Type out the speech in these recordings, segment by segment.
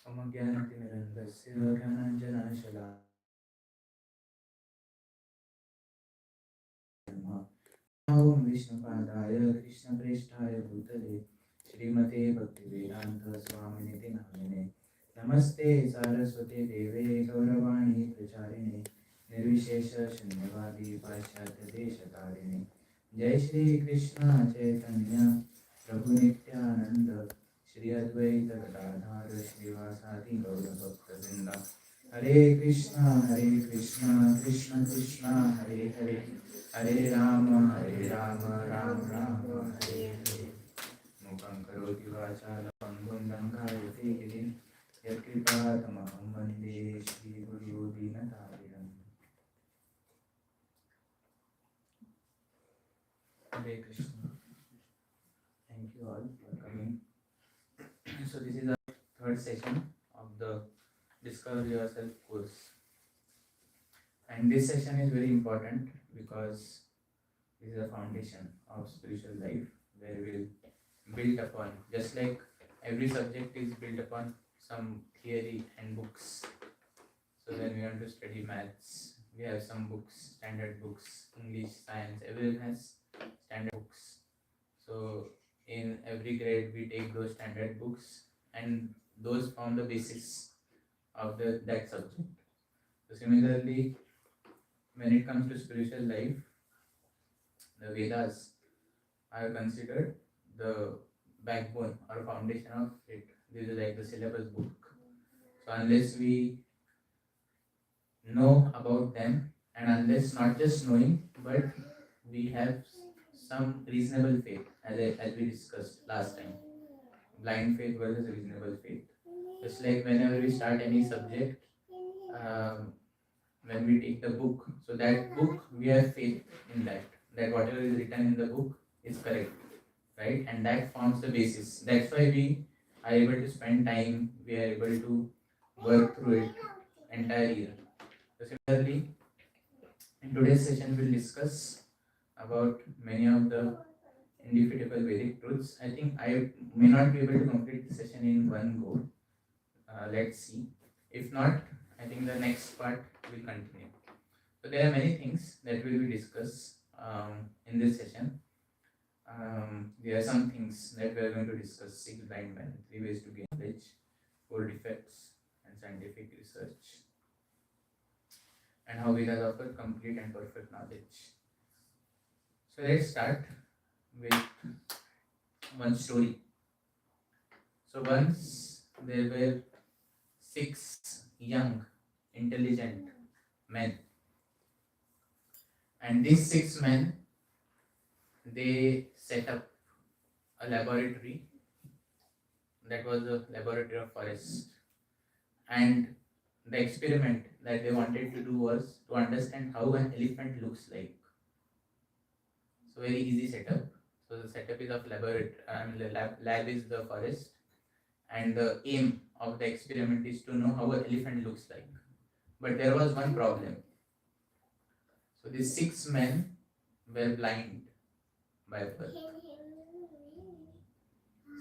अमज्ञानतिमिरन्दस्य ज्ञानाञ्जनशलाकया ओम विष्णुपादाय कृष्णप्रेष्ठाय भूतले श्रीमते भक्तिवेदांत स्वामिनिति नामिने नमस्ते सारस्वते देवे गौरवाणी प्रचारिणे निर्विशेष शून्यवादी पाश्चात्य देशतारिणे जय श्री कृष्ण चैतन्य प्रभु नित्यानंद श्री अद्वैत गदाधर श्रीवासादि गौरभक्तवृंद हरे कृष्णा कृष्ण कृष्णा हरे हरे हरे राम राम राम हरे हरे मुखं करोति वाचालं पङ्गुं लङ्घयते गिरिं यत्कृपातमहं वन्दे श्रीगुरु दीनतारिणम् हरे Krishna. Thank you all for coming. So this is our third session of the Discover Yourself course, and this session is very important because this is a foundation of spiritual life where we will build upon, just like every subject is built upon some theory and books. So when we want to study maths, we have some books, standard books, English, science, everyone has standard books. So in every grade we take those standard books and those form the basis of that subject. So similarly, when it comes to spiritual life, the Vedas are considered the backbone or foundation of it. This is like the syllabus book. So unless we know about them, and unless not just knowing, but we have some reasonable faith, as we discussed last time, blind faith versus reasonable faith. Just like whenever we start any subject, um, when we take the book, so that book we have faith in that whatever is written in the book is correct, right? And that forms the basis. That's why we are able to spend time, we are able to work through it entire year. So similarly, in today's session we'll discuss about many of the indefeasible Vedic truths. I think I may not be able to complete the session in one go. Let's see. If not, I think the next part will continue. So there are many things that we will discuss in this session. There are some things that we are going to discuss: six blind men, three ways to gain knowledge, four defects, and scientific research, and how Vedas offer complete and perfect knowledge. So let's start with one story. So once there were six young, intelligent men, and these six men, they set up a laboratory. That was a laboratory of forest, and the experiment that they wanted to do was to understand how an elephant looks like. So very easy setup. So the setup is of laboratory. The lab is the forest, and the aim of the experiment is to know how an elephant looks like. But there was one problem. So these six men were blind by birth.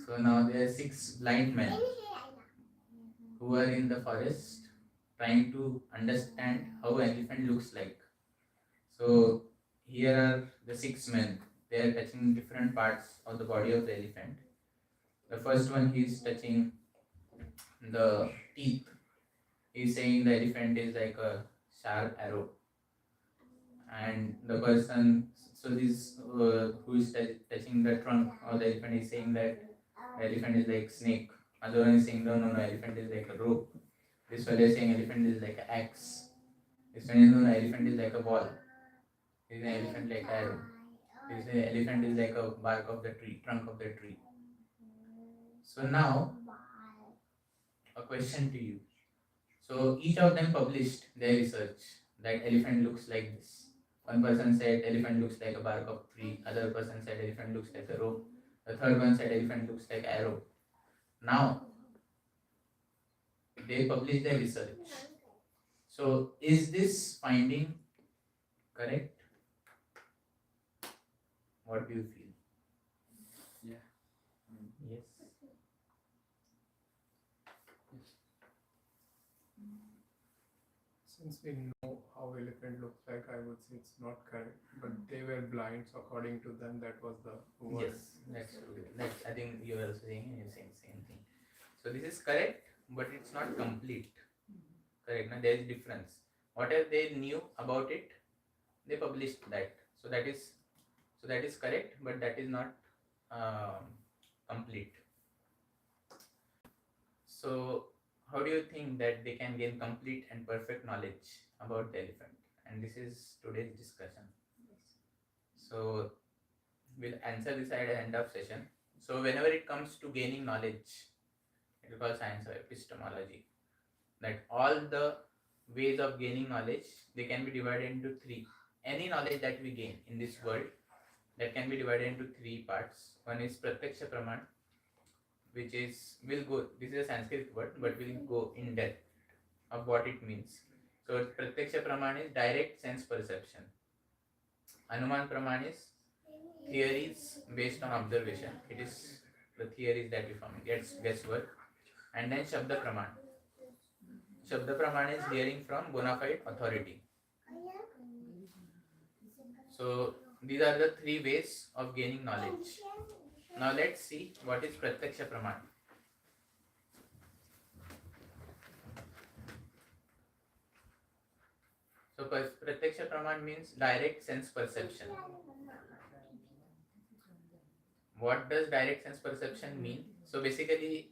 So now there are six blind men who are in the forest trying to understand how an elephant looks like. So here are the six men. They are touching different parts of the body of the elephant. The first one, he is touching the teeth. He is saying the elephant is like a sharp arrow. And the person, so this who is touching the trunk of the elephant is saying that the elephant is like snake. Other one is saying no, elephant is like a rope. This fellow is saying elephant is like an axe. This one is no, elephant is like a ball. This is an elephant like arrow. This is an elephant is like a bark of the tree, trunk of the tree. So now a question to you. So each of them published their research that elephant looks like this. One person said elephant looks like a bark of tree. Other person said elephant looks like a rope. The third one said elephant looks like arrow. Now they published their research. So is this finding correct? What do you feel? Yeah. Yes. Yes. Since we know how elephant looks like, I would say it's not correct. But they were blind, so according to them, that was the word. Yes, that's true. That's, I think you are saying and you're saying same thing. So this is correct, but it's not complete. Correct. Now there is difference. Whatever they knew about it, they published that. So that is correct, but that is not complete. So how do you think that they can gain complete and perfect knowledge about the elephant? And this is today's discussion. So we'll answer this at the end of session. So whenever it comes to gaining knowledge, it is called science or epistemology. That all the ways of gaining knowledge, they can be divided into three. Any knowledge that we gain in this world, that can be divided into three parts. One is pratyaksha praman, which is, this is a Sanskrit word, but we'll go in depth of what it means. So pratyaksha praman is direct sense perception. Anuman praman is theories based on observation. It is the theories that we form, guesswork. And then Shabda Praman. Shabda Praman is hearing from bona fide authority. So these are the three ways of gaining knowledge. Now let's see what is Pratyaksha Praman. So Pratyaksha Praman means direct sense perception. What does direct sense perception mean? So basically,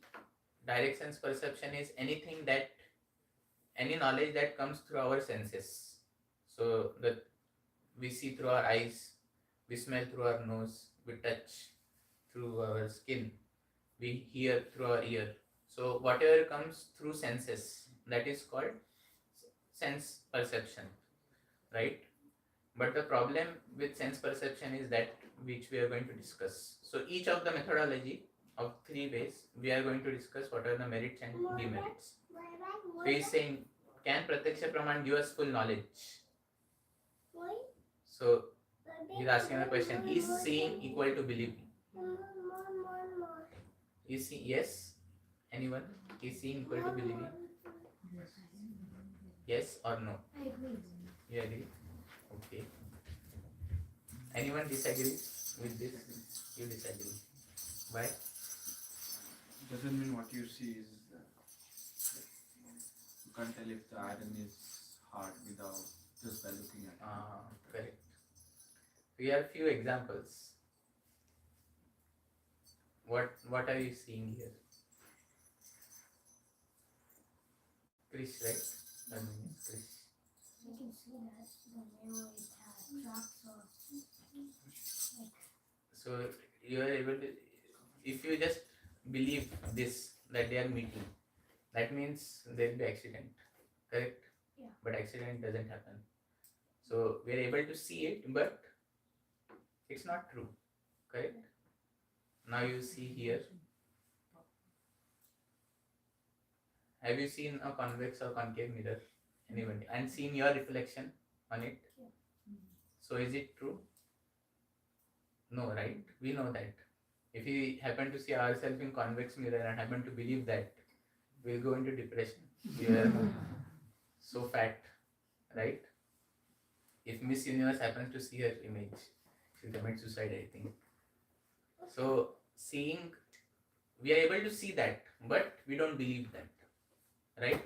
direct sense perception is any knowledge that comes through our senses. So that we see through our eyes, we smell through our nose, we touch through our skin, we hear through our ear. So whatever comes through senses, that is called sense perception, right? But the problem with sense perception is that which we are going to discuss. So each of the methodology of three ways, we are going to discuss what are the merits and demerits. So he is saying, can Pratyaksha Praman give us full knowledge? So he's asking the question, is seeing equal to believing? Is see, yes? Anyone? Is seeing equal to believing? Yes or no? I agree. You agree? Okay. Anyone disagree with this? You disagree. Why? Doesn't mean what you see is. You can't tell if the iron is hard without just by looking at it. Correct. We have few examples. What are you seeing here? Chris, right? Chris. I can see that the mirror it has tracks or like. So you are able to, if you just believe this, that they are meeting, that means there will be accident, correct? Yeah. But accident doesn't happen. So we are able to see it, but it's not true, correct? Now you see here. Have you seen a convex or concave mirror? Anyone? And seen your reflection on it? Yeah. So is it true? No, right? We know that. If we happen to see ourselves in convex mirror and happen to believe that, we'll go into depression. We are so fat, right? If Miss Universe happens to see her image, she'll commit suicide, I think. So seeing, we are able to see that, but we don't believe that, right?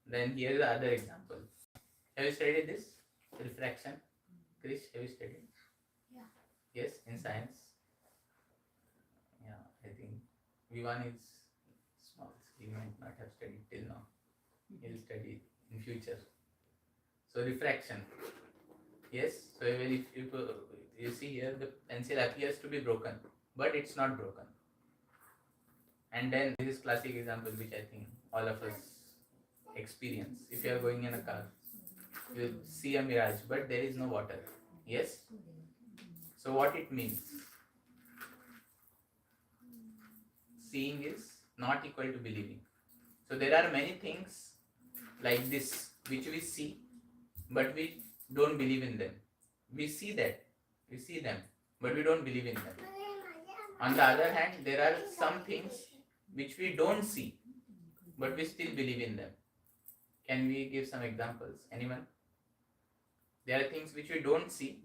Then here is the other example. Have you studied this? Refraction? Krish, have you studied? Yeah. Yes, in science. Yeah, I think V1 is small. He might not have studied till now. He'll study in future. So refraction. Yes. So if you see here, the pencil appears to be broken, but it's not broken. And then this is classic example which I think all of us experience. If you are going in a car, you see a mirage, but there is no water. Yes. So what it means? Seeing is not equal to believing. So there are many things like this which we see, but we don't believe in them. We see that, we see them, but we don't believe in them. On the other hand, there are some things which we don't see, but we still believe in them. Can we give some examples? Anyone? There are things which we don't see,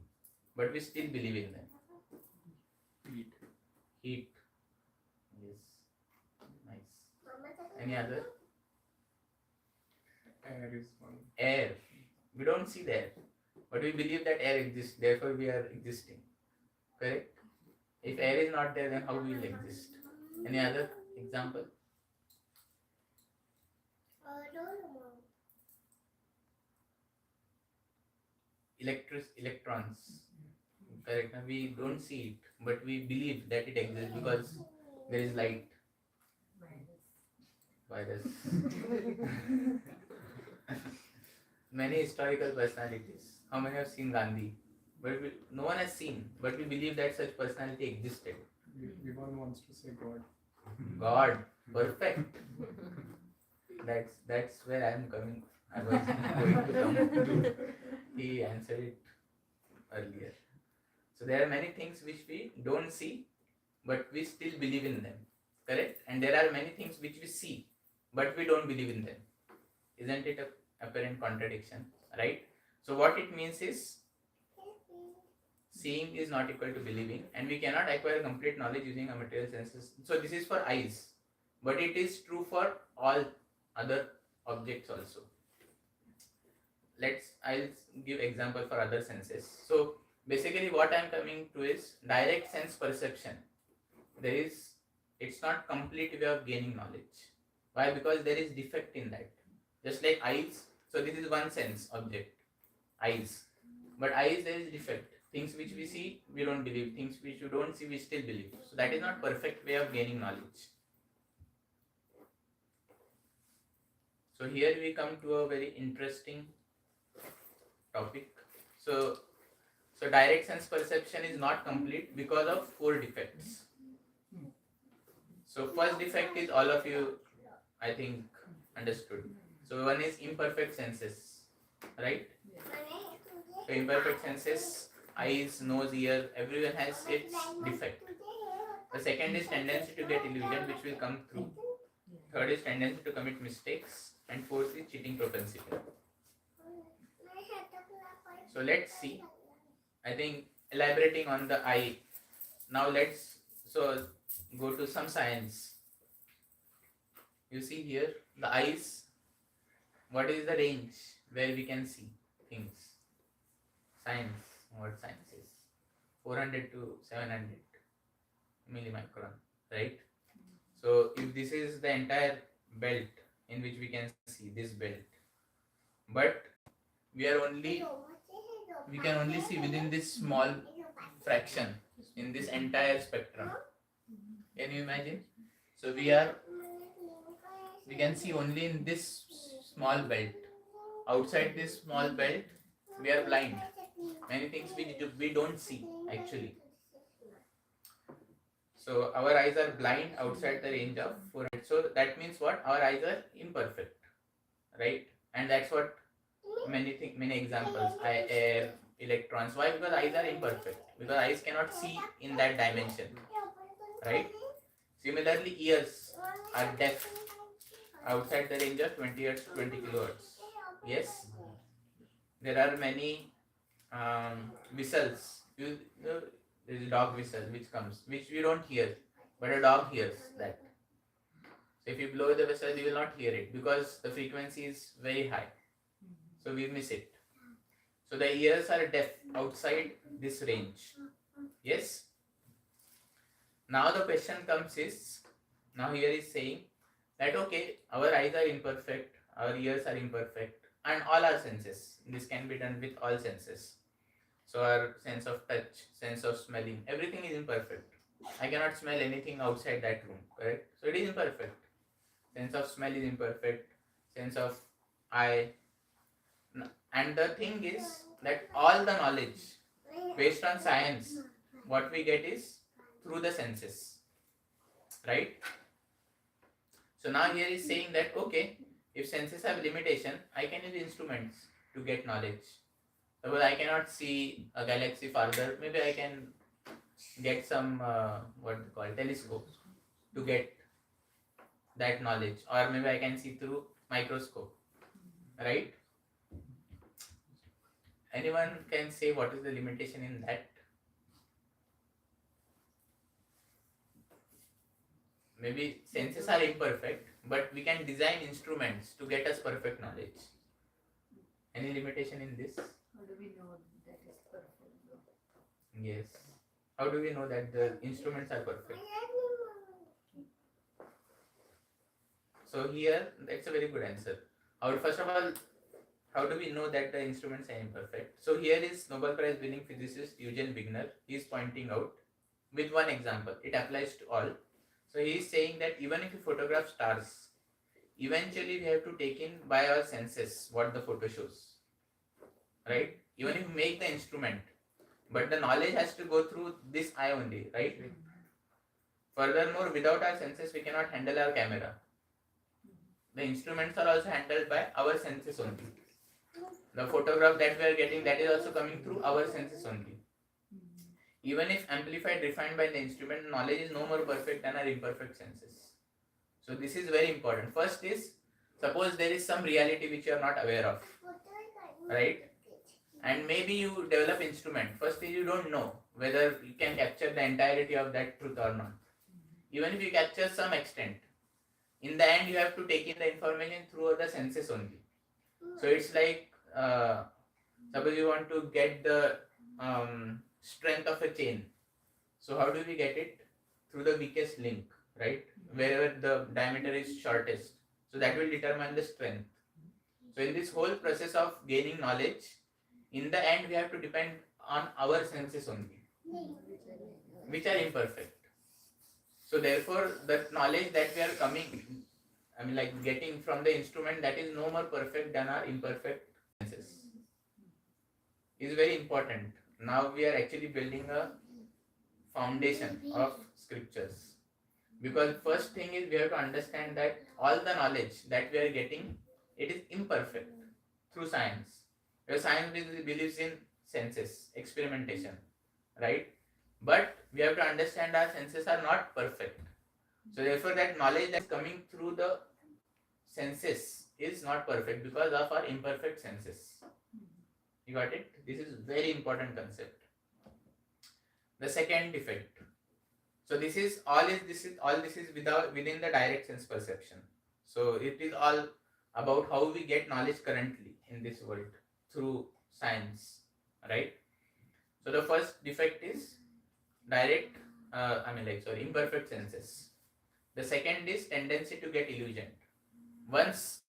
but we still believe in them. Heat. Heat. Yes. Nice. Any other? Air is one. Air. We don't see the air, but we believe that air exists, therefore we are existing. Correct? If air is not there, then how we will exist? Any other example? Electrons. Correct. Now we don't see it, but we believe that it exists because there is light. Virus. Many historical personalities. How many have seen Gandhi? But no one has seen, but we believe that such personality existed. Everyone wants to say God. God, perfect. That's where I am coming. I was going to come. He answered it earlier. So there are many things which we don't see, but we still believe in them. Correct? And there are many things which we see, but we don't believe in them. Isn't it a apparent contradiction? Right? So what it means is, seeing is not equal to believing, and we cannot acquire complete knowledge using our material senses. So this is for eyes, but it is true for all other objects also. I'll give example for other senses. So basically what I am coming to is direct sense perception. It's not complete way of gaining knowledge. Why? Because there is defect in that. Just like eyes, so this is one sense object, eyes. But eyes, there is defect. Things which we see, we don't believe. Things which you don't see, we still believe. So that is not perfect way of gaining knowledge. So here we come to a very interesting topic. So direct sense perception is not complete because of 4 defects. So first defect is all of you, I think, understood. So one is imperfect senses, right? So imperfect senses, eyes, nose, ear, everyone has its defect. The second is tendency to get illusion, which will come through. Third is tendency to commit mistakes. And fourth is cheating propensity. So let's see. I think elaborating on the eye. Now let's go to some science. You see here the eyes. What is the range where we can see things? Science. What science is? 400 to 700 millimicron, right? So if this is the entire belt in which we can see this belt, but we can only see within this small fraction in this entire spectrum. Can you imagine? So we can see only in this small belt. Outside this small belt, we are blind. Many things we don't see actually. So our eyes are blind outside the range of 400. So that means what? Our eyes are imperfect, right? And that's what many examples. Air, electrons. Why? Because eyes are imperfect. Because eyes cannot see in that dimension, right? Similarly, ears are deaf outside the range of 20 hertz to 20 kilohertz. Yes. There are many whistles. There is a dog whistle which comes, which we don't hear, but a dog hears that. So if you blow the whistle, you will not hear it because the frequency is very high. So we miss it. So the ears are deaf outside this range. Yes. Now the question comes is, now here is saying that okay, our eyes are imperfect, our ears are imperfect, and all our senses. This can be done with all senses. So our sense of touch, sense of smelling, everything is imperfect. I cannot smell anything outside that room, correct? So it is imperfect. Sense of smell is imperfect, sense of eye. And the thing is that all the knowledge based on science, what we get is through the senses, right? So now here is saying that okay, if senses have limitation, I can use instruments to get knowledge. Suppose I cannot see a galaxy farther, maybe I can get some telescope to get that knowledge, or maybe I can see through microscope. right? Anyone can say what is the limitation in that? Maybe senses are imperfect, but we can design instruments to get us perfect knowledge. Any limitation in this? How do we know that is perfect though? Yes. How do we know that the instruments are perfect? So here, that's a very good answer. First of all, how do we know that the instruments are imperfect? So here is Nobel Prize winning physicist Eugene Wigner. He is pointing out with one example. It applies to all. So he is saying that even if you photograph stars, eventually we have to take in by our senses what the photo shows. Right? Even if we make the instrument, but the knowledge has to go through this eye only, right? Furthermore, without our senses, we cannot handle our camera. The instruments are also handled by our senses only. The photograph that we are getting, that is also coming through our senses only. Even if amplified, refined by the instrument, knowledge is no more perfect than our imperfect senses. So this is very important. First is, suppose there is some reality which you are not aware of, right? And maybe you develop instrument. First is you don't know whether you can capture the entirety of that truth or not. Even if you capture some extent, in the end you have to take in the information through the senses only. So it's like, suppose you want to get the strength of a chain. So how do we get it? Through the weakest link, right? Wherever the diameter is shortest. So that will determine the strength. So in this whole process of gaining knowledge, in the end we have to depend on our senses only, which are imperfect. So therefore the knowledge that we are getting from the instrument, that is no more perfect than our imperfect senses. Is very important. Now we are actually building a foundation of scriptures. Because first thing is we have to understand that all the knowledge that we are getting, it is imperfect through science. Because science believes in senses, experimentation, right? But we have to understand our senses are not perfect. So therefore that knowledge that is coming through the senses is not perfect because of our imperfect senses. You got it? This is very important concept. The second defect. So this is within the direct sense perception. So it is all about how we get knowledge currently in this world through science, right? So the first defect is imperfect senses. The second is tendency to get illusioned. Once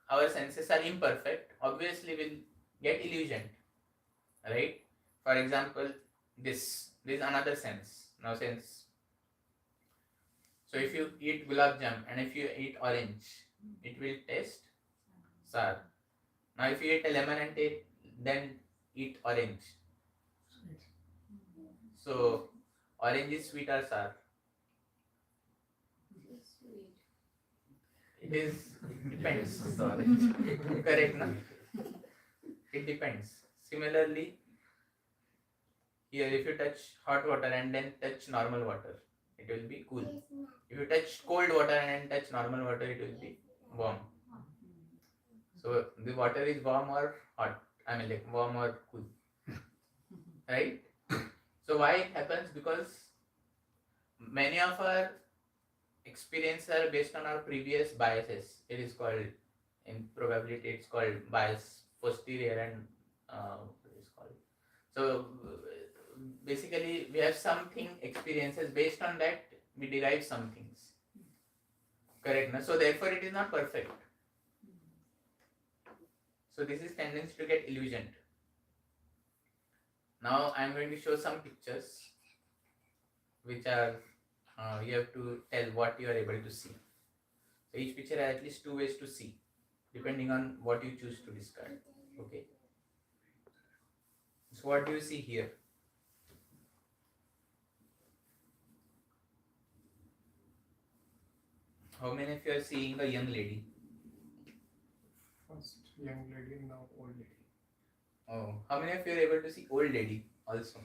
our senses are imperfect, obviously we'll get illusioned, right? For example, this is another sense. Now sense. So if you eat gulab jam and if you eat orange, it will taste sour. Now if you eat a lemon and then eat orange. So orange is sweet or sour? Sweet. It depends. Correct, no? It depends. Similarly, here if you touch hot water and then touch normal water, it will be cool. If you touch cold water and touch normal water, it will be warm. So the water is warm or hot? Warm or cool, right? So why it happens? Because many of our experiences are based on our previous biases. It is called, in probability, it's called bias posterior and what is called. So basically, we have something experiences. Based on that, we derive some things. Correct, no? So therefore, it is not perfect. So this is tendency to get illusioned. Now I am going to show some pictures, which are you have to tell what you are able to see. So each picture has at least two ways to see, depending on what you choose to discard. Okay. So what do you see here? How many of you are seeing a young lady? First young lady, now old lady. Oh, how many of you are able to see old lady also?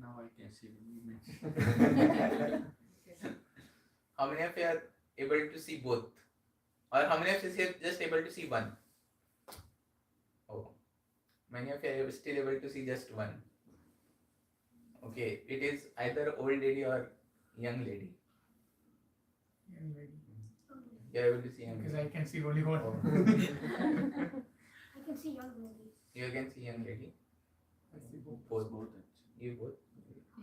Now I can see the image. How many of you are able to see both? Or how many of you are just able to see one? Many of you are still able to see just one. Okay, it is either old lady or young lady. Young lady. You are able to see young Because lady. I can see only one. Oh. I can see young lady. You can see young lady. I see both. Both. Both actually. You both.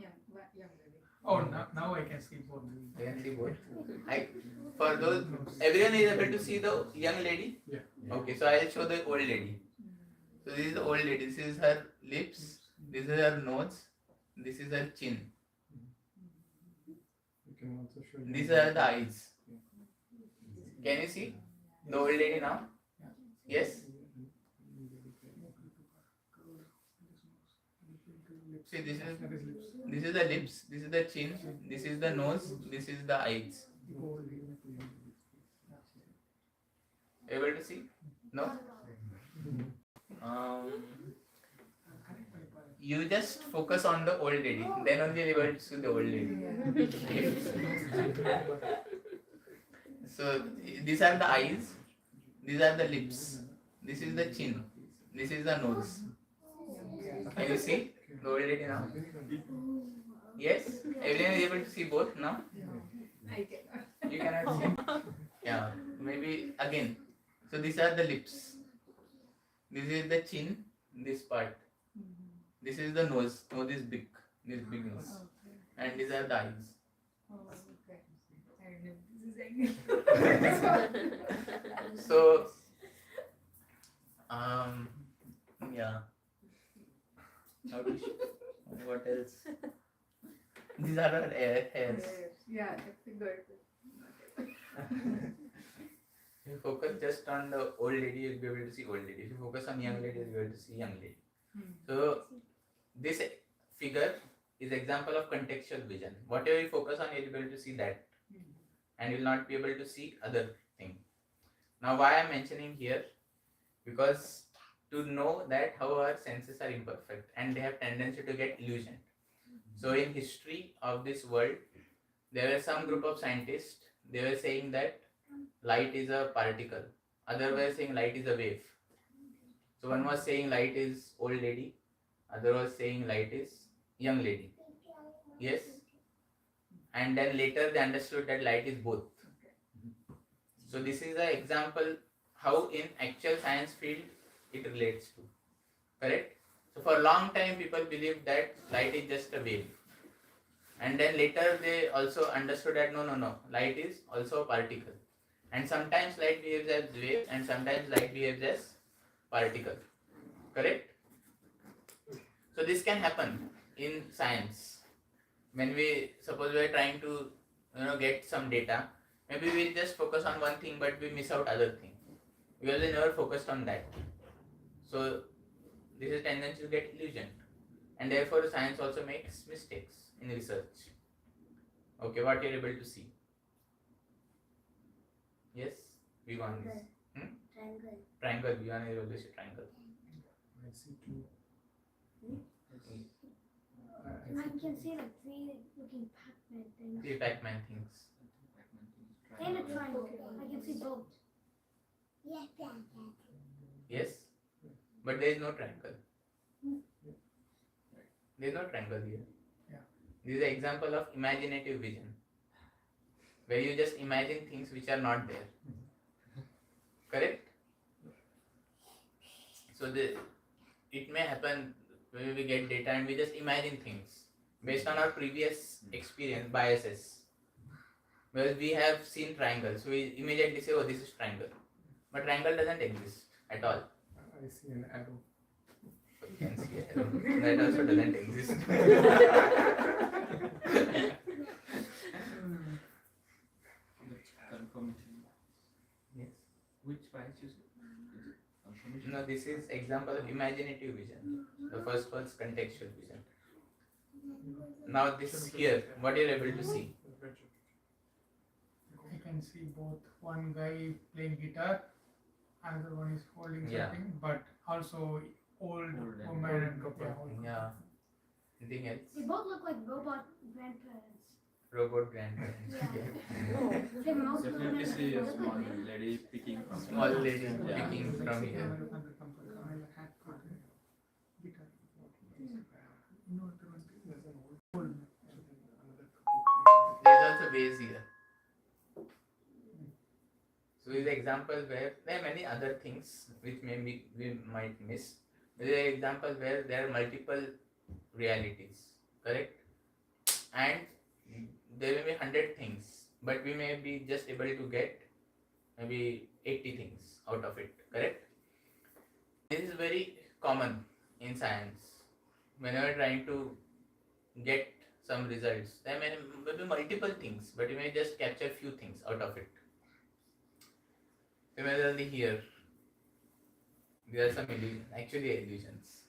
Yeah, young lady. Oh, now I can see both. You can see both. For those, everyone is able to see the young lady. Yeah. Okay, so I'll show the old lady. So this is the old lady. This is her lips. This is her nose. This is her chin. You can also show. These are the eyes. Can you see the old lady now? Yes. See, this is the lips. This is the chin. This is the nose. This is the eyes. Able to see? No. You just focus on the old lady. Then only you able to see the old lady. So these are the eyes. These are the lips. This is the chin. This is the nose. Can you see the old lady now? Yes? Everyone is able to see both now? I cannot. You cannot see? Yeah, maybe again. So these are the lips. This is the chin, this part. This is the nose. Nose is big. This big nose. Okay. And these are the eyes. Oh, okay. I know this is again. So, yeah. What else? These are our hairs. Yeah, I figured. If you focus just on the old lady, you'll be able to see old lady. If you focus on young lady, you'll be able to see young lady. So, this figure is example of contextual vision. Whatever you focus on, you'll be able to see that. And you'll not be able to see other thing. Now, why I'm mentioning here? Because to know that how our senses are imperfect and they have tendency to get illusioned. So in history of this world, there were some group of scientists, they were saying that light is a particle. Other were saying light is a wave. So one was saying light is old lady, other was saying light is young lady. Yes? And then later they understood that light is both. So this is an example how in actual science field it relates to. Correct? So for a long time people believed that light is just a wave. And then later they also understood that no, light is also a particle. And sometimes light behaves as wave and sometimes light behaves as particle. Correct? So this can happen in science. When suppose we are trying to get some data, maybe we'll just focus on one thing but we miss out other thing. Because we never focused on that. So this is tendency to get illusion. And therefore science also makes mistakes in research. Okay, what you're able to see? Yes? We want this. Triangle. Triangle, we are able to see triangle. I see two. I can see like three looking Pac-Man things. Three Pac-Man things. And a triangle. I can see both. Yes? But there is no triangle. There is no triangle here. Yeah. This is an example of imaginative vision. Where you just imagine things which are not there. Correct? So it may happen when we get data and we just imagine things based on our previous experience, biases. Because we have seen triangles, so we immediately say, oh, this is triangle. But triangle doesn't exist at all. I see an arrow. So you can see a arrow. That also doesn't exist. Confirmation. Yes. Which bias you said? Is it confirmation? No, this is example of imaginative vision. The first was contextual vision. Now this here, what you are able to see? I can see both. One guy playing guitar, another one is holding Yeah. something, but also old Old and woman old and couple. Yeah. Anything else? They both look like robot grandparents. Robot grandparents. Yeah. They mouse Definitely see a small lady picking from Small lady Yeah. picking from here. ways here. So is an example where there are many other things which maybe we might miss. There is an example where there are multiple realities, correct? And there may be 100 things, but we may be just able to get maybe 80 things out of it, correct? This is very common in science. Whenever trying to get some results, there may be multiple things, but you may just capture few things out of it. Similarly here, there are some illusions, actually illusions.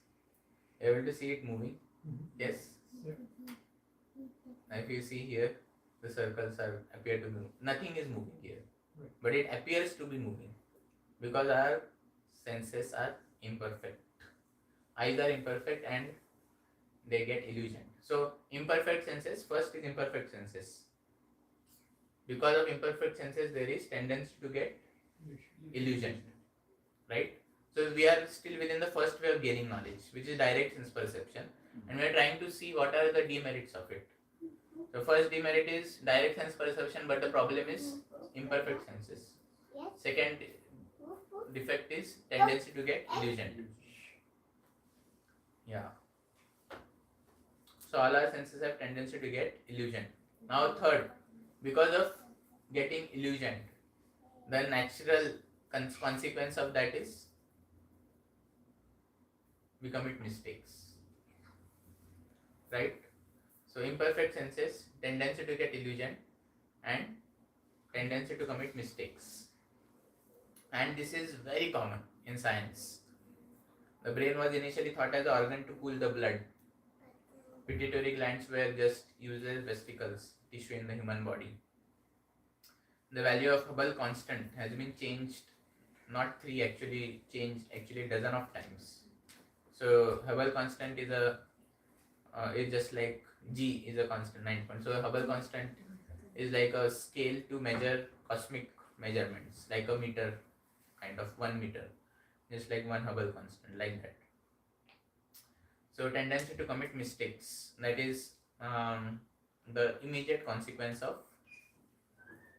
Able to see it moving? Yes? Yeah. Now if you see here, the circles appear to move. Nothing is moving here. Right. But it appears to be moving because our senses are imperfect. Eyes are imperfect and they get illusion. So imperfect senses, first is imperfect senses. Because of imperfect senses, there is tendency to get illusion, right? So we are still within the first way of gaining knowledge, which is direct sense perception, and we are trying to see what are the demerits of it. The first demerit is direct sense perception, but the problem is imperfect senses. Second defect is tendency to get illusion. Yeah. So all our senses have tendency to get illusion. Now third, because of getting illusion, the natural consequence of that is we commit mistakes, right? So imperfect senses, tendency to get illusion and tendency to commit mistakes. And this is very common in science. The brain was initially thought as an organ to cool the blood. Pituitary glands were just used as vesicles, tissue in the human body. The value of Hubble constant has been changed, not 3 actually, changed actually dozen of times. So Hubble constant is just like G is a constant 9 point. So Hubble constant is like a scale to measure cosmic measurements, like a meter, kind of 1 meter, just like 1 Hubble constant, like that. So tendency to commit mistakes, that is the immediate consequence of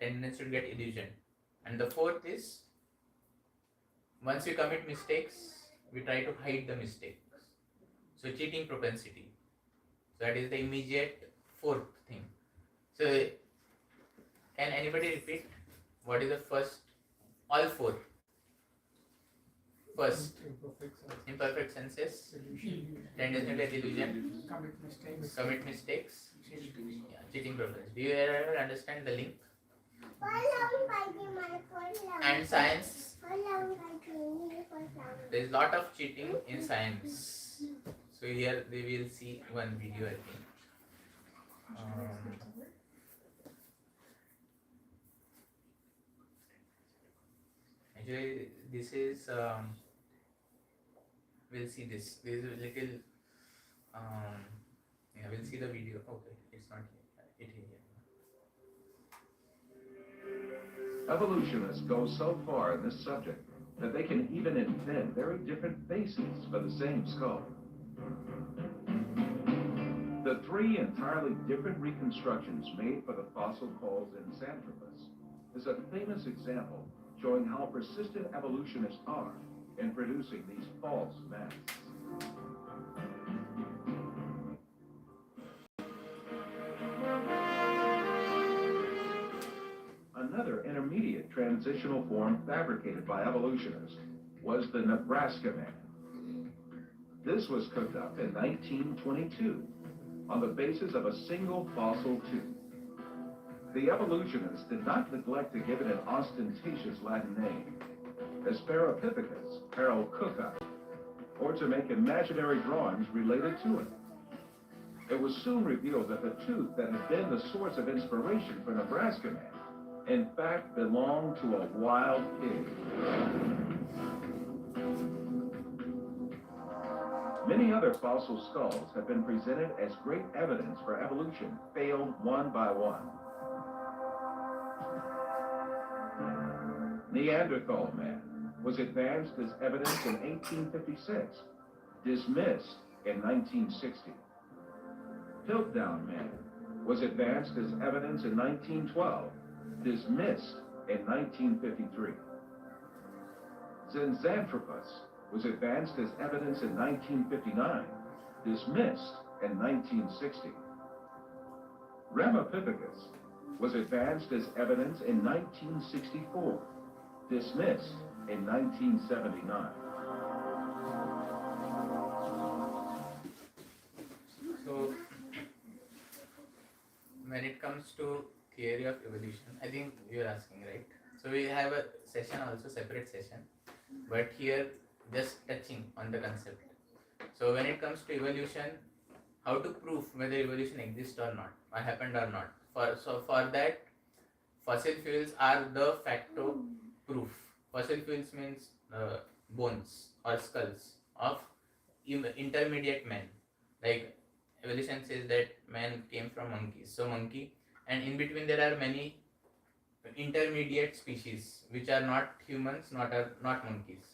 tendency to get illusion. And the fourth is, once we commit mistakes, we try to hide the mistakes. So cheating propensity. So that is the immediate fourth thing. So can anybody repeat what is the first? All four. First, imperfect senses, tendency to get illusion, commit mistakes, cheating propensity. Do you ever understand the link? And science, there is lot of cheating in science. So here we will see one video, I think. Actually, this is we'll see this. This is a little. Yeah, we'll see the video. Okay, it's not here. It here. Evolutionists go so far in this subject that they can even invent very different faces for the same skull. The 3 entirely different reconstructions made for the fossil called Zinjanthropus is a famous example showing how persistent evolutionists are in producing these false masks. Another intermediate transitional form fabricated by evolutionists was the Nebraska man. This was cooked up in 1922 on the basis of a single fossil tooth. The evolutionists did not neglect to give it an ostentatious Latin name, Hesperopithecus paralcuca, or to make imaginary drawings related to it. It was soon revealed that the tooth that had been the source of inspiration for Nebraska man in fact belonged to a wild pig. Many other fossil skulls have been presented as great evidence for evolution, failed one by one. Neanderthal man was advanced as evidence in 1856, dismissed in 1960. Piltdown man was advanced as evidence in 1912, dismissed in 1953. Zinjanthropus was advanced as evidence in 1959, dismissed in 1960. Ramapithecus was advanced as evidence in 1964, dismissed in 1979. So, when it comes to theory of evolution, I think you are asking, right? So we have a session also, separate session, but here just touching on the concept. So when it comes to evolution, how to prove whether evolution exists or not, or happened or not. For that, fossil fuels are de facto proof. Fossil fuels means bones or skulls of intermediate men. Like evolution says that man came from monkeys. So monkey, and in between there are many intermediate species which are not humans, not monkeys,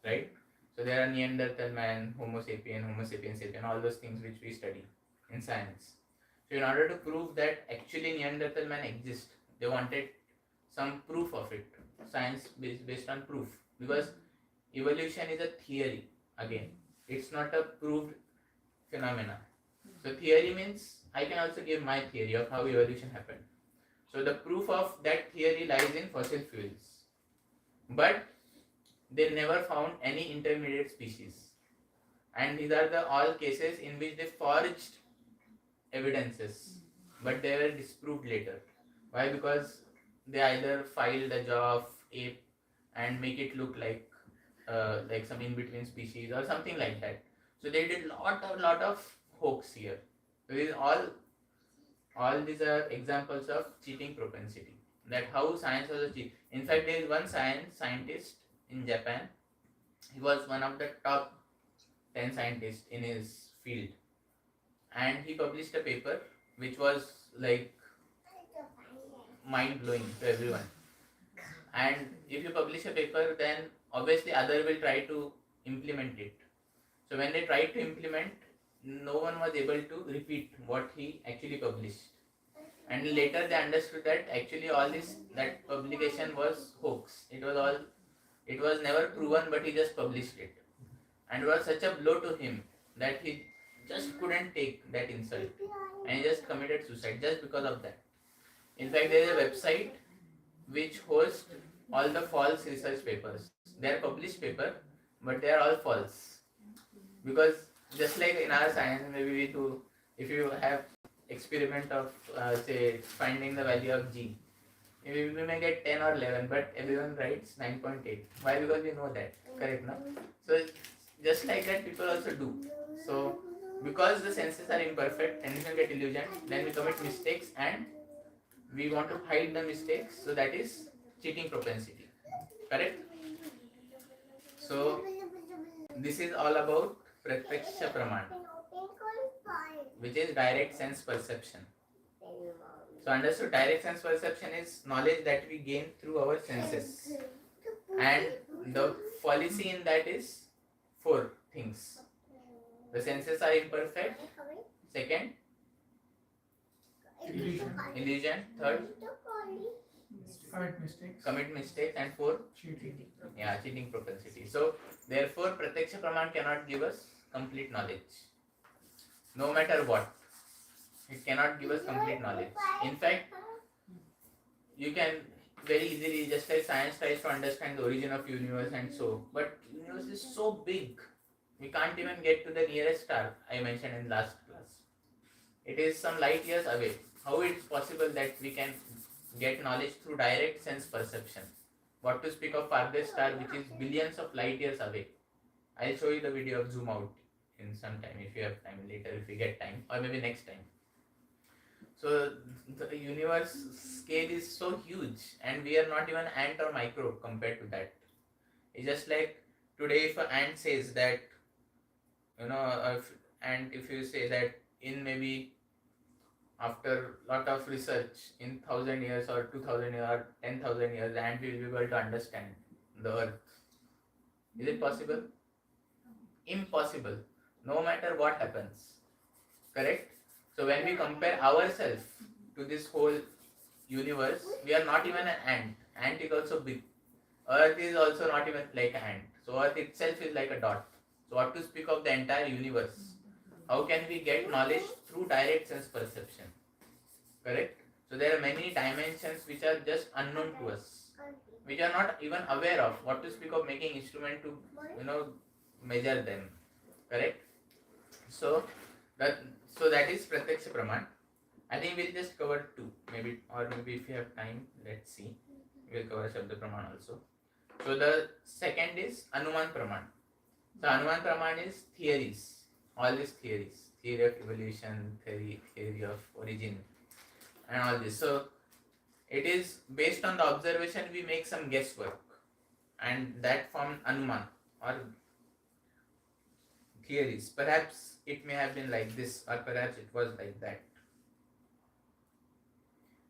right? So there are Neanderthal man, Homo sapiens sapien, all those things which we study in science. So in order to prove that actually Neanderthal man exists, they wanted some proof of it. Science based on proof, because evolution is a theory. Again, it's not a proved phenomena. So theory means I can also give my theory of how evolution happened. So the proof of that theory lies in fossil fuels. But they never found any intermediate species. And these are the all cases in which they forged evidences, but they were disproved later. Why? Because they either filed a jaw of ape and make it look like some in-between species or something like that. So they did lot of hoax here. So these all these are examples of cheating propensity. That how science was a cheat. In fact, there is one scientist in Japan. He was one of the top 10 scientists in his field, and he published a paper which was like mind blowing to everyone. And if you publish a paper, then obviously other will try to implement it. So when they tried to implement, no one was able to repeat what he actually published. And later they understood that actually all this, that publication was hoax. It was never proven, but he just published it. And it was such a blow to him that he just couldn't take that insult, and he just committed suicide just because of that. In fact, there is a website which hosts all the false research papers. They are published paper, but they are all false. Because just like in our science, maybe we do, if you have experiment of say finding the value of G, we may get 10 or 11, but everyone writes 9.8. Why? Because we know that, correct? No? So just like that, people also do. So because the senses are imperfect and we can get illusion, then we commit mistakes and we want to hide the mistakes. So that is cheating propensity, correct? So this is all about pratyaksha praman, which is direct sense perception. So understood, direct sense perception is knowledge that we gain through our senses, and the fallacy in that is 4 things. The senses are imperfect. Second, illusion. Third, commit mistakes. And 4, cheating propensity. So therefore pratyaksha praman cannot give us complete knowledge, no matter what. It cannot give us complete knowledge. In fact, you can very easily, just like science tries to understand the origin of universe and so, but universe is so big, we can't even get to the nearest star I mentioned in last class. It is some light years away. How it is possible that we can get knowledge through direct sense perception? What to speak of farthest star, which is billions of light years away. I'll show you the video of zoom out in some time, if you have time later, if you get time, or maybe next time. So the universe scale is so huge, and we are not even ant or microbe compared to that. It's just like today, if an ant says that, if you say that in maybe after lot of research, in 1,000 years or 2,000 years or 10,000 years, the ant will be able to understand the earth. Is it possible? Impossible. No matter what happens. Correct? So when we compare ourselves to this whole universe, we are not even an ant. Ant is also big. Earth is also not even like an ant. So Earth itself is like a dot. So what to speak of the entire universe? How can we get knowledge through direct sense perception? Correct? So there are many dimensions which are just unknown to us, which are not even aware of. What to speak of making instrument to measure them. Correct? So that that is Pratyaksha Praman. I think we'll just cover two, maybe, or maybe if you have time, let's see. We'll cover Shabda Praman also. So the second is Anuman Praman. So Anuman Praman is theories. All these theories. Theory of evolution, theory of origin, and all this. So it is based on the observation we make some guesswork, and that forms Anuman or theories. Perhaps it may have been like this, or perhaps it was like that.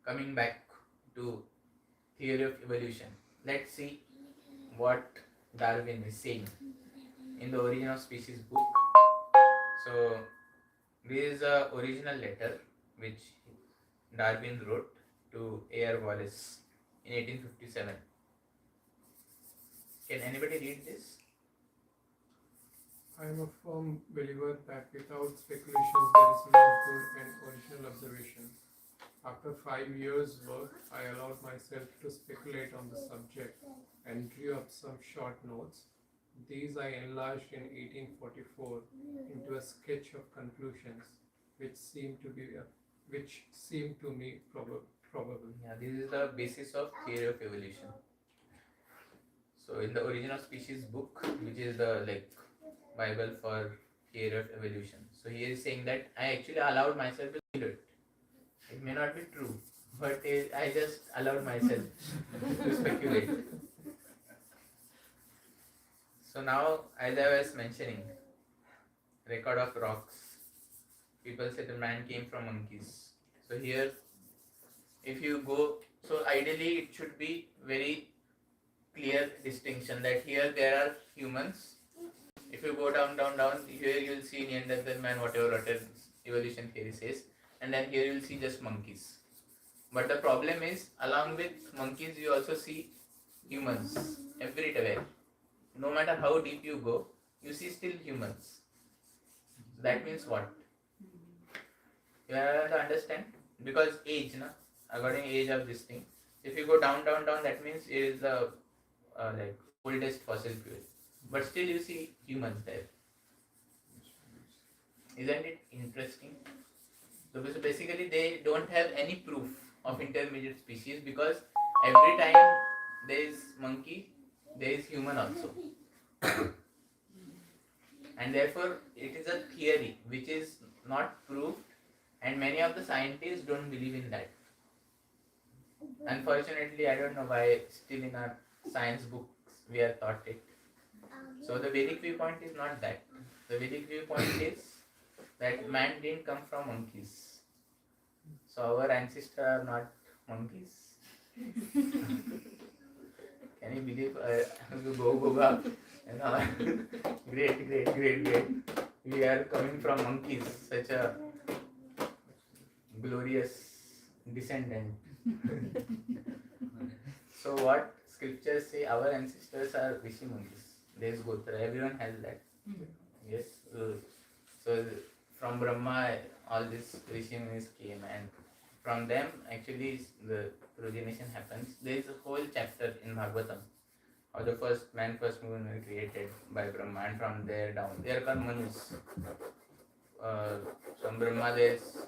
Coming back to theory of evolution, let's see what Darwin is saying in the Origin of Species book. So this is a original letter which Darwin wrote to A.R. Wallace in 1857. Can anybody read this? I am a firm believer that without speculations there is no good and original observation. After 5 years' work, I allowed myself to speculate on the subject and drew up some short notes. These I enlarged in 1844 into a sketch of conclusions, which seemed to me probable. Yeah, this is the basis of theory of evolution. So in the Origin of Species book, which is the Bible for theory of evolution. So he is saying that I actually allowed myself to do it. It may not be true, but I just allowed myself to speculate. So now, as I was mentioning, record of rocks. People say the man came from monkeys. So here, if you go, so ideally it should be very clear distinction that here there are humans. If you go down, here you will see Neanderthal man, whatever evolution theory says, and then here you will see just monkeys. But the problem is, along with monkeys, you also see humans everywhere. No matter how deep you go, you see still humans. So that means what? You have to understand, because age, according age of this thing. If you go down, that means it is the oldest fossil fuel. But still you see humans there. Isn't it interesting? So basically they don't have any proof of intermediate species, because every time there is monkey, there is human also. And therefore it is a theory which is not proved, and many of the scientists don't believe in that. Unfortunately, I don't know why still in our science books we are taught it. So the Vedic viewpoint is not that. The Vedic viewpoint is that man didn't come from monkeys. So our ancestors are not monkeys. Can you believe? Go up. Great. We are coming from monkeys. Such a glorious descendant. So what scriptures say, our ancestors are Rishi monkeys. There is Gotra. Everyone has that. Yes. So from Brahma, all these Rishi munis came, and from them actually the progenation happens. There is a whole chapter in Bhagavatam how the first woman were created by Brahma, and from there down. They are called Manus. From Brahma there is.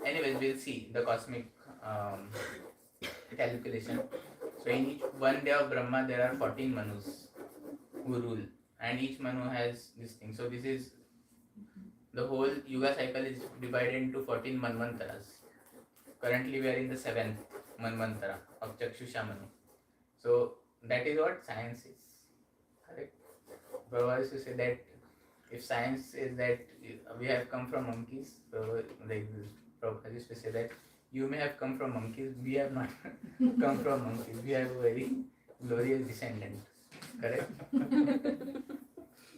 Anyways, we'll see the cosmic calculation. So in each one day of Brahma there are 14 Manus who rule, and each Manu has this thing. So this is the whole Yuga cycle is divided into 14 Manvantaras. Currently we are in the 7th Manvantara of Chakshusha Manu. So that is what science is. Correct? Bhagavad used to say that if science says that we have come from monkeys, so Prabhupada used to say that you may have come from monkeys, we have not come from monkeys. We have a very glorious descendant. Correct?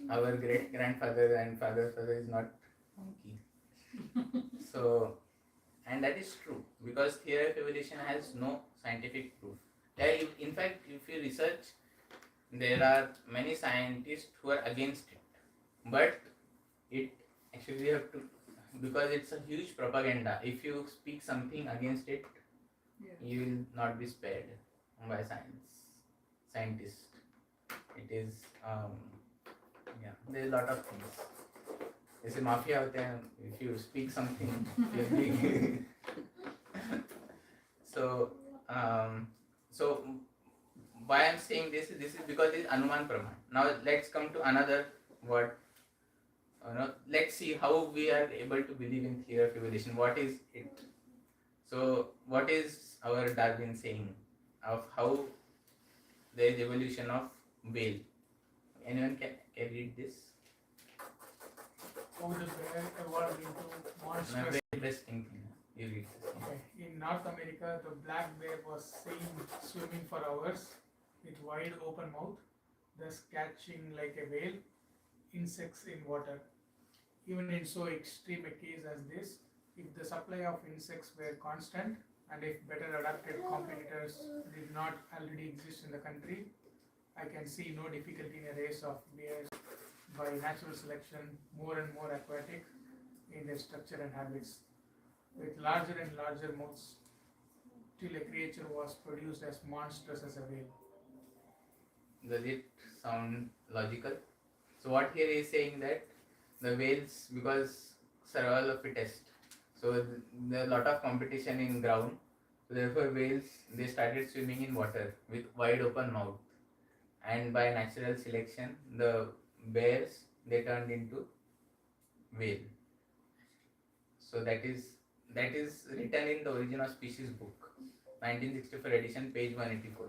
Our great grandfather and father is not monkey. So, and that is true because theory of evolution has no scientific proof. In fact, if you research, there are many scientists who are against it, but it actually you have to, because it's a huge propaganda. If you speak something against it, Yeah. you will not be spared by scientists. It is yeah, there is a lot of things. जैसे mafia होते हैं, if you speak something, you'll be so so why I'm saying this is because this is Anuman Praman. Now let's come to another word. Let's see how we are able to believe in theory of evolution. What is it? So what is our Darwin saying of how there is evolution of whale? Anyone can read this? How the bear evolved into No, monstrous. very interesting thing. You read this. Okay. In North America, the black bear was seen swimming for hours with wide open mouth, thus catching like a whale insects in water. Even in so extreme a case as this, if the supply of insects were constant and if better adapted competitors did not already exist in the country, I can see no difficulty in a race of bears by natural selection more and more aquatic in their structure and habits, with larger and larger mouths, till a creature was produced as monstrous as a whale. Does it sound logical? So what here is saying that the whales, because survival of fittest, so there are a lot of competition in ground, so therefore whales, they started swimming in water with wide open mouth, and by natural selection the bears, they turned into whale. So that is written in the Origin of Species book, 1964 edition, page 184.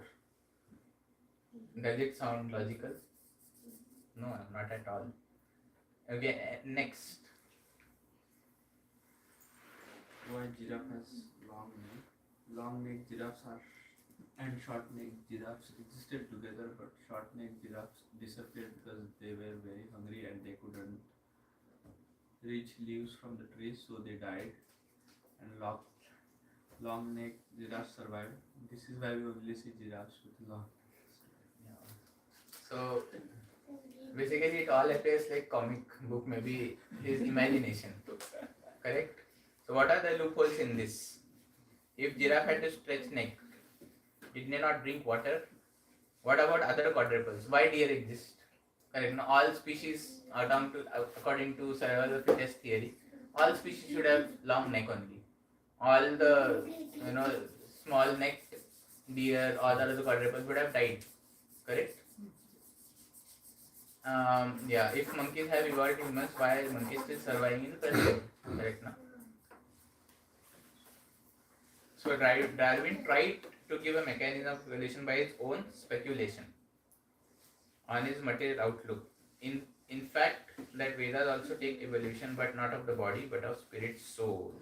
Does it sound logical? No, not at all. Okay, next. Why giraffe has long neck? Long neck giraffes are and short neck giraffes existed together, but short neck giraffes disappeared because they were very hungry and they couldn't reach leaves from the trees, so they died. And long neck giraffes survived. This is why we only see giraffes with long. Yeah. So basically, it all appears like comic book, maybe his imagination. Correct? So what are the loopholes in this? If giraffe had to stretch neck, it may not drink water. What about other quadrupeds? Why deer exist? Correct. Now, all species are down to, according to survival of fittest theory, all species should have long neck only. All the small necked deer or the other quadrupeds would have died. Correct? Yeah, if monkeys have evolved in humans, why are monkeys still surviving in the present? Correct, no? So Darwin tried to give a mechanism of evolution by his own speculation on his material outlook. In fact, that Vedas also take evolution, but not of the body, but of spirit, soul.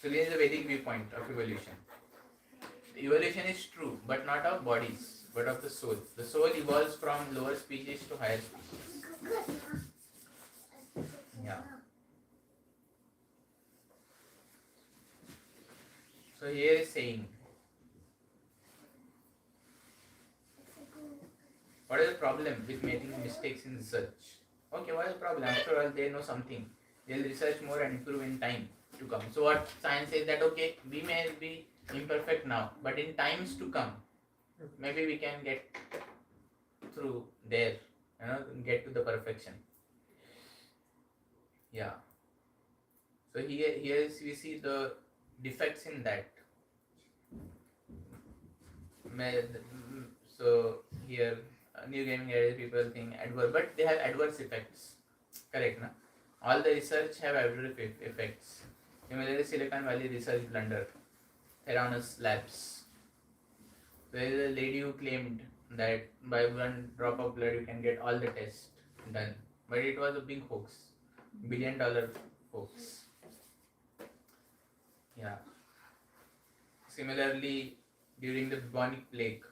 So this is the Vedic viewpoint of evolution. Evolution is true, but not of bodies, but of the soul. The soul evolves from lower species to higher species. Yeah. So here is saying, what is the problem with making mistakes in research? Okay, what is the problem? After all, they know something. They'll research more and improve in time to come. So what science says that, okay, we may be imperfect now, but in times to come, maybe we can get through there, get to the perfection. Yeah. So here we see the defects in that. So here, new gaming areas, people think adverse, but they have adverse effects. Correct, na? All the research have adverse effects. Similarly, Silicon Valley research blunder, Theranos Labs. There is a lady who claimed that by one drop of blood you can get all the tests done, but it was a big hoax, $1 billion hoax. Yeah. Similarly, during the bubonic plague,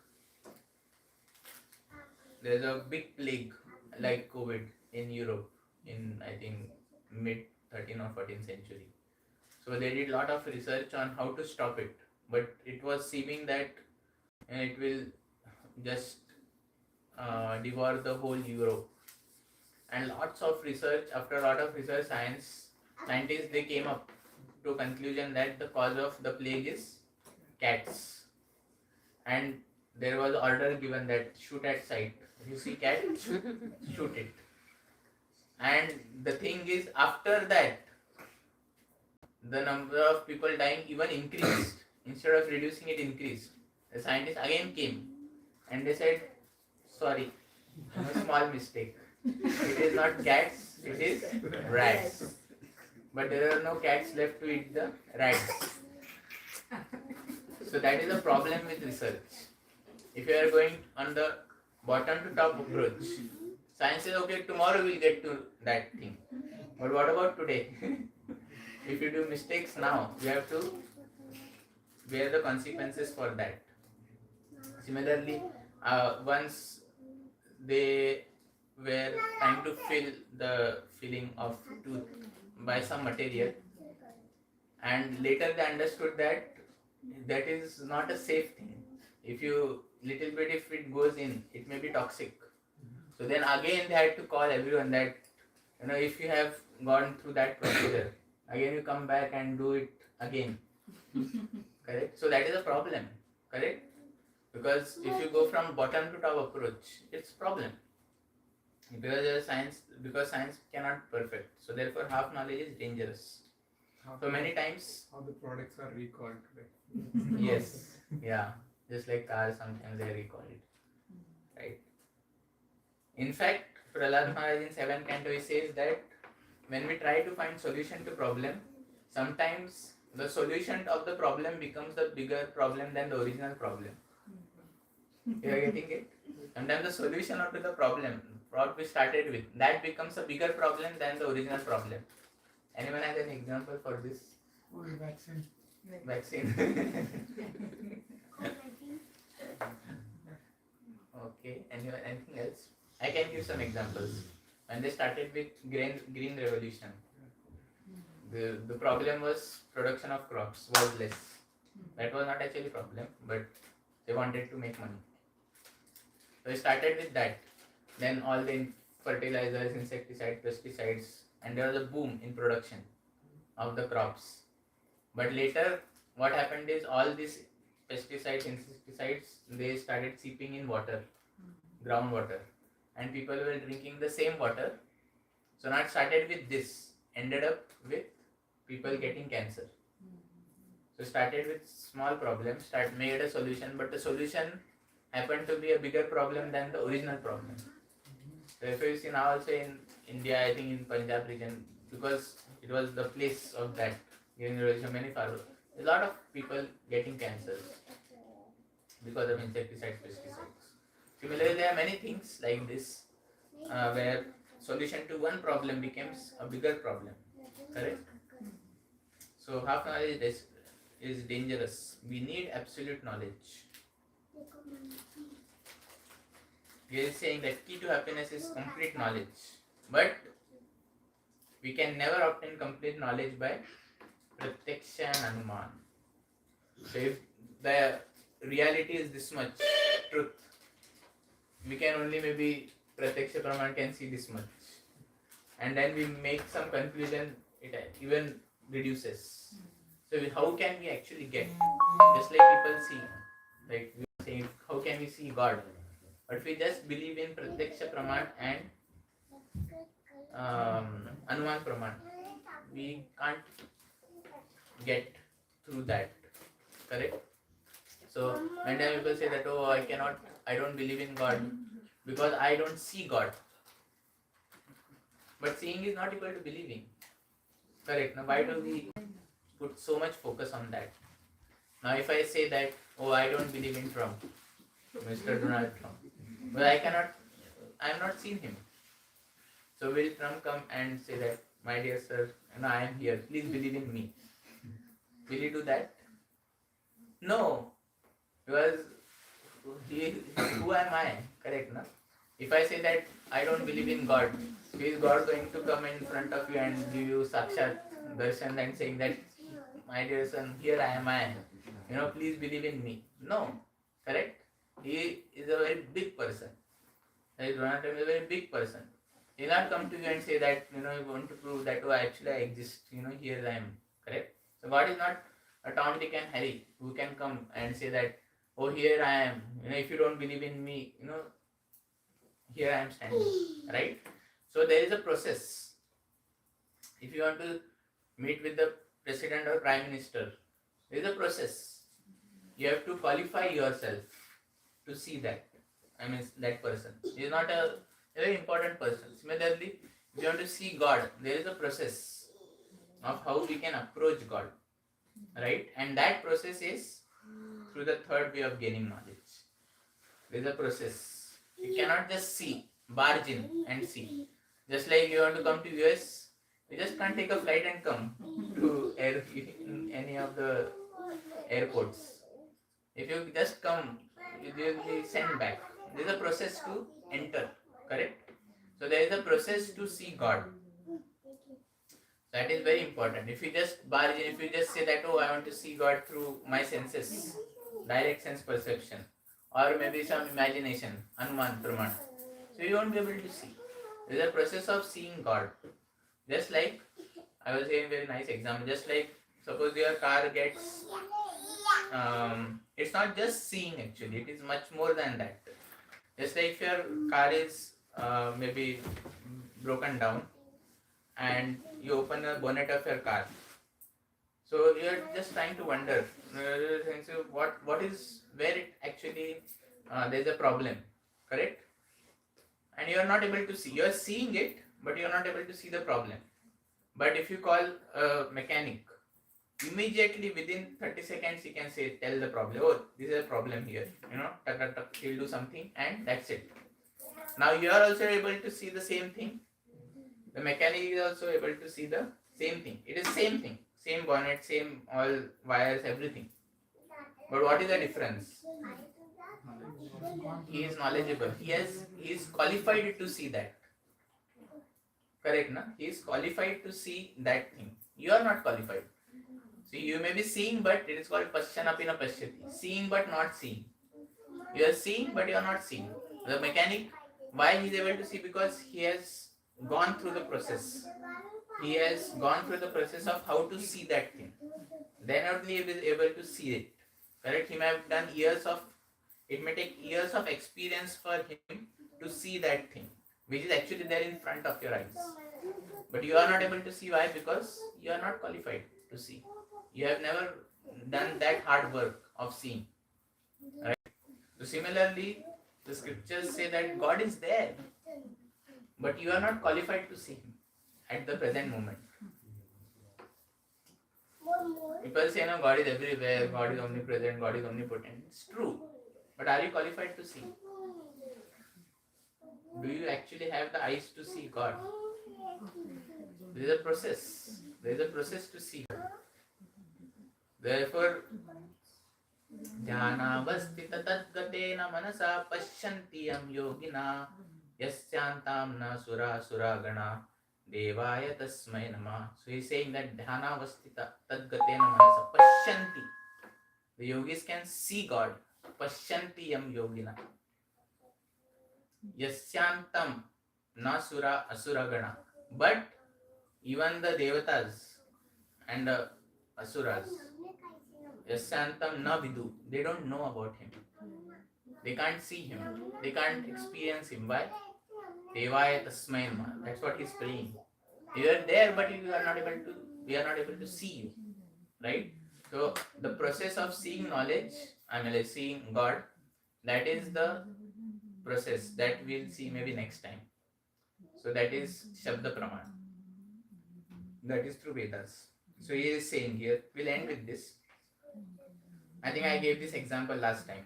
there's a big plague like COVID in Europe in, I think, mid 13th or 14th century. So they did a lot of research on how to stop it, but it was seeming that it will just devour the whole Europe. And lots of research, after a lot of research, scientists they came up to a conclusion that the cause of the plague is cats. And there was order given that shoot at sight. If you see cat, shoot it. And the thing is, after that, the number of people dying even increased. Instead of reducing, it increased. The scientists again came and they said, sorry, a small mistake. It is not cats, it is rats. But there are no cats left to eat the rats. So that is a problem with research. If you are going on the bottom to top approach, science says, okay, tomorrow we'll get to that thing. But what about today? If you do mistakes now, you have to bear the consequences for that. Similarly, once they were trying to fill the filling of tooth by some material, and later they understood that that is not a safe thing. If you little bit, if it goes in, it may be toxic. So then again they had to call everyone that, if you have gone through that procedure, again you come back and do it again. Correct? So that is a problem. Correct? Because if you go from bottom to top approach, it's problem. Because science cannot perfect. So therefore half knowledge is dangerous. So many times. How the products are recalled today. Yes. Yeah. Just like cars, sometimes they recall it. Right? In fact, Prahlad Maharaj in 7th canto he says that when we try to find solution to problem, sometimes the solution of the problem becomes the bigger problem than the original problem. You are getting it? Sometimes the solution of the problem, what we started with, that becomes a bigger problem than the original problem. Anyone has an example for this? Vaccine. Vaccine. Okay. Anything else? I can give some examples. When they started with green revolution, the problem was production of crops was less. That was not actually a problem, but they wanted to make money. So they started with that. Then all the fertilizers, insecticides, pesticides, and there was a boom in production of the crops. But later, what happened is all these pesticides, insecticides, they started seeping in water, groundwater, and people were drinking the same water. So now it started with this, ended up with people getting cancer. So started with small problems, made a solution, but the solution happened to be a bigger problem than the original problem. So if you see now also in India, I think in Punjab region, because it was the place of that, giving revolution, many farmers, a lot of people getting cancers because of insecticides, pesticides. Similarly, there are many things like this where solution to one problem becomes a bigger problem. Correct? So half knowledge is dangerous. We need absolute knowledge. He is saying that key to happiness is complete knowledge. But we can never obtain complete knowledge by pratyaksha and anuman. So if the reality is this much truth, we can only maybe pratyaksha praman can see this much. And then we make some conclusion, it even reduces. So how can we actually get? Just like people see, like we are saying, how can we see God? But we just believe in pratyaksha praman and anuman praman. We can't get through that. Correct? So many times people say that, oh, I don't believe in God because I don't see God. But seeing is not equal to believing. Correct? Now why do we put so much focus on that? Now if I say that, oh, I don't believe in Trump, Mr. Donald Trump, but I have not seen him. So will Trump come and say that, my dear sir, I am here, please believe in me. Will he do that? No. Because who am I? Correct, no? If I say that I don't believe in God, is God going to come in front of you and give you sakshat darshan and saying that, my dear son, here I am, please believe in me? No, correct? He is a very big person. Donald Trump is a very big person. He will not come to you and say that, you want to prove that, oh, actually I exist, here I am, correct? So God is not a Tom, Dick and Harry who can come and say that, oh, here I am, if you don't believe in me, here I am standing, right? So there is a process. If you want to meet with the president or prime minister, there is a process. You have to qualify yourself to see that. That person is not a very important person. Similarly, if you want to see God, there is a process of how we can approach God, right? And that process is through the third way of gaining knowledge. There is a process. You cannot just see, barge in and see. Just like you want to come to US, you just can't take a flight and come to any of the airports. If you just come, you will be sent back. There is a process to enter, correct? So there is a process to see God. That is very important. If you just barge in, if you just say that, oh, I want to see God through my senses, direct sense perception, or maybe some imagination, anuman, pramana, so you won't be able to see. There is a process of seeing God. Just like, I was saying a very nice example, just like suppose your car gets, it's not just seeing actually, it is much more than that. Just like if your car is maybe broken down and you open the bonnet of your car, so you're just trying to wonder, so what is, where it actually, there's a problem, correct? And you're not able to see, you're seeing it, but you're not able to see the problem. But if you call a mechanic, immediately within 30 seconds he can say, tell the problem, oh, this is a problem here, he'll do something and that's it. Now you are also able to see the same thing. The mechanic is also able to see the same thing. It is same thing, same bonnet, same all wires, everything. But what is the difference? He is knowledgeable. He is qualified to see that. Correct, na? He is qualified to see that thing. You are not qualified. So you may be seeing, but it is called paschanapina pashyati. Seeing but not seeing. You are seeing, but you are not seeing. The mechanic, why he is able to see? Because he has gone through the process. He has gone through the process of how to see that thing. Then only he is able to see it. Correct? He may have done it may take years of experience for him to see that thing, which is actually there in front of your eyes. But you are not able to see. Why? Because you are not qualified to see. You have never done that hard work of seeing. Right? So similarly, the scriptures say that God is there, but you are not qualified to see Him at the present moment. People say, no, God is everywhere, God is omnipresent, God is omnipotent. It's true. But are you qualified to see? Do you actually have the eyes to see God? There is a process. There is a process to see God. Therefore, Dhyanavastita tadgatena manasa pashyanti yam yogina yaschantam na sura suragana devaya tasmai nama. So he is saying that Dhyanavastita tadgatena manasa pashyanti. The yogis can see God. Pashyanti yam yogina yaschantam na sura asuragana. But even the devatas and the asuras, yaschantam na vidu, they don't know about him. They can't see him. They can't experience him. Why? Devaya tasmai nama. That's what he's praying. You are there, but we are not able to see you. Right? So the process of seeing knowledge, like seeing God, that is the process that we'll see maybe next time. So that is Shabda Praman. That is through Vedas. So he is saying here, we'll end with this. I think I gave this example last time.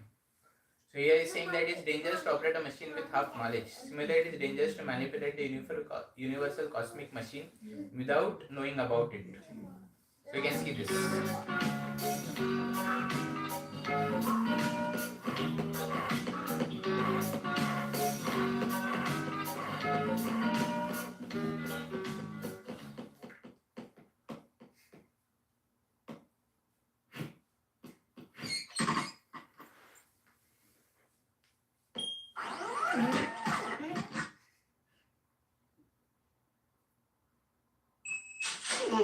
So here he is saying that it's dangerous to operate a machine with half knowledge. Similarly, it is dangerous to manipulate the universal cosmic machine without knowing about it. So you can see this. So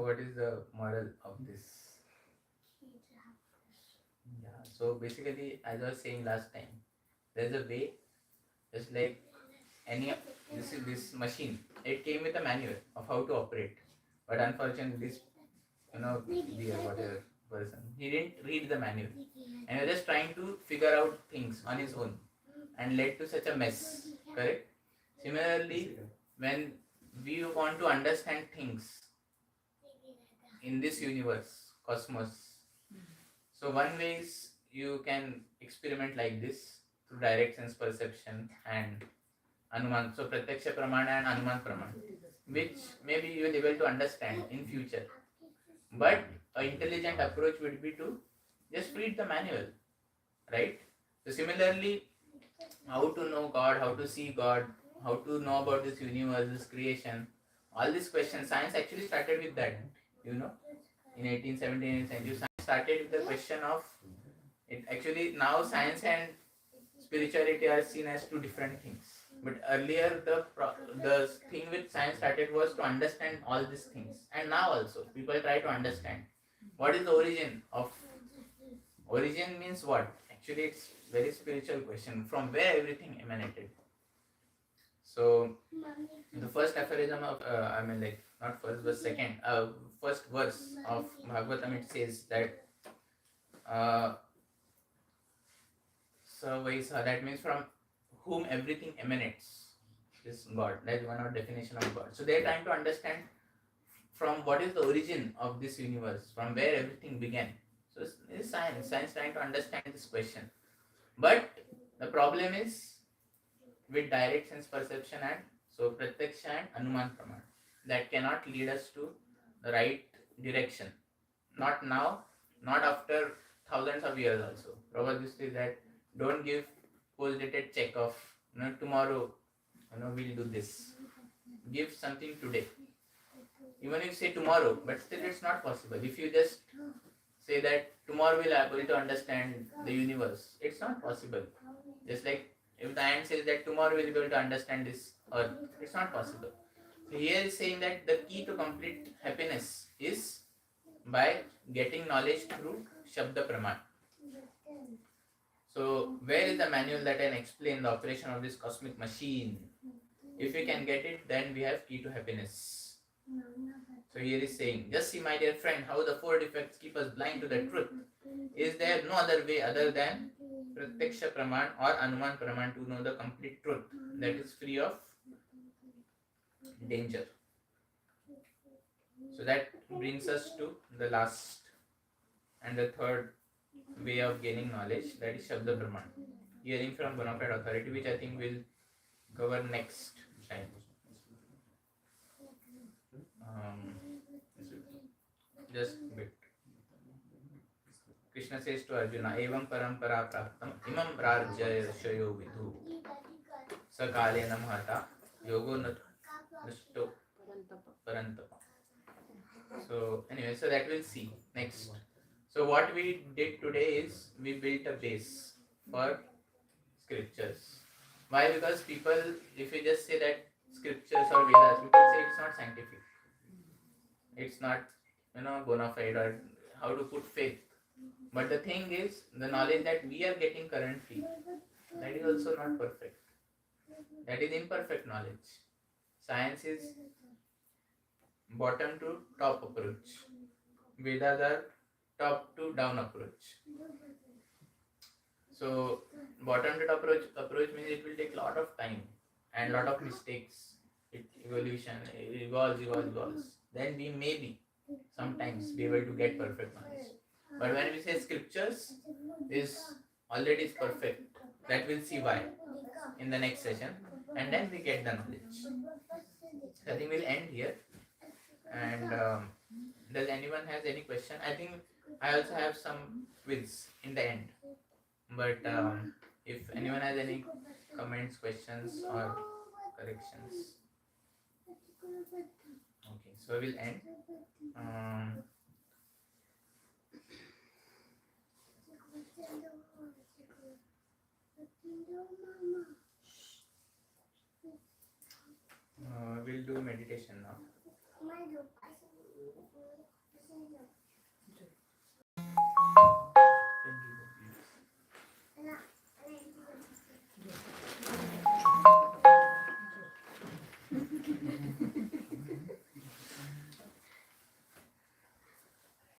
what is the moral of this? Yeah. So basically, as I was saying last time, there's a way, just like any this machine. It came with a manual of how to operate, but unfortunately, this the whatever person, he didn't read the manual, and he was just trying to figure out things on his own, and led to such a mess. Correct. Similarly, when we want to understand things in this universe, cosmos, so one way is you can experiment like this through direct sense perception and anuman. So pratyaksha pramana and anuman pramana, which maybe you will be able to understand in future. But an intelligent approach would be to just read the manual, right? So similarly, how to know God, how to see God, how to know about this universe, this creation, all these questions. Science actually started with that, you know, in 18th, 17th century. Science started with the question of it. Actually, now science and spirituality are seen as two different things. But earlier, the thing with science started was to understand all these things, and now also people try to understand what is the origin of. Origin means what? Actually, it's very spiritual question. From where everything emanated. So the first aphorism of not first but second first verse of Bhagavatam, it says that Vaisa, that means from whom everything emanates is God. That's one of the definition of God. So they're trying to understand from what is the origin of this universe, from where everything began. So it's science. Science trying to understand this question. But the problem is with direct sense perception and so pratyaksha and anuman praman, that cannot lead us to the right direction. Not now, not after thousands of years also. Prabhupada used to say that don't give post-dated check of tomorrow we'll do this. Give something today. Even if you say tomorrow, but still it's not possible. If you just say that tomorrow we'll be able to understand the universe, it's not possible. Just like if the ant says that tomorrow we'll be able to understand this earth, it's not possible. So here is saying that the key to complete happiness is by getting knowledge through Shabda Praman. So where is the manual that can explain the operation of this cosmic machine? If we can get it, then we have key to happiness. So here is saying, just see my dear friend how the four defects keep us blind to the truth. Is there no other way other than Pratyaksha Praman or Anuman Praman to know the complete truth that is free of danger? So that brings us to the last and the third way of gaining knowledge, that is Shabda Praman. Hearing from bona fide authority, which I think we'll cover next time. Just a bit. Krishna says to Arjuna, Evam parampara praptam imam rajyashayo vidhu sakalena mahata yogo nashto parantapa. So anyway, so that we'll see next. So what we did today is we built a base for scriptures. Why? Because people, if you just say that scriptures or Vedas, people say it's not scientific. It's not, bona fide or how to put faith. But the thing is, the knowledge that we are getting currently, that is also not perfect. That is imperfect knowledge. Science is bottom to top approach. Vedas are top to down approach. So bottom to top approach means it will take a lot of time and lot of mistakes it evolves, then we may sometimes be able to get perfect knowledge. But when we say scriptures is already is perfect, that we'll see why in the next session, and then we get the knowledge. So I think we'll end here. And does anyone has any question? I think I also have some quiz in the end. But if anyone has any comments, questions, or corrections. Okay, so we'll end. We'll do meditation now.